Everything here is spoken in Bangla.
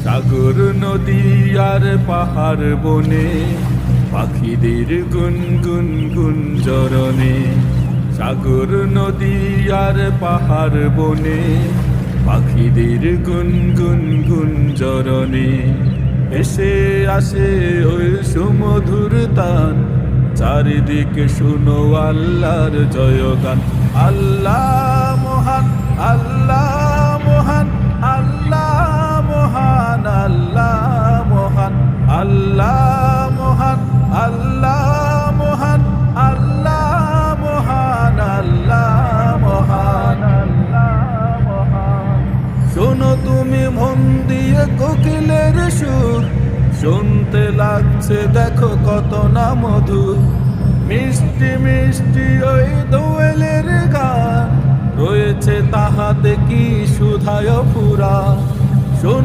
সাগর নদী আর পাহাড় বনে পাখিদের গুনগুন গুঞ্জরণে। সাগর নদী আর পাহাড় বনে পাখিদের গুনগুন গুঞ্জরণে। এসে আসে ওই সুমধুর তান, চারিদিকে শুনো আল্লাহর জয়গান। আল্লাহ মহান, আল্লাহ মহান, আল্লাহ মহান, আল্লাহ মহান, আল্লাহ মহান, আল্লাহ মহান, আল্লাহ মহান, আল্লাহ মহান, আল্লাহ মহান। শোনো তুমি মন দিয়ে কোকিলের সুর, শুনতে লাগছে দেখো কত না মধুর। মিষ্টি মিষ্টি ওই দোয়েলের গান, রয়েছে তাহাতে কি সুধায় পুরা। শোন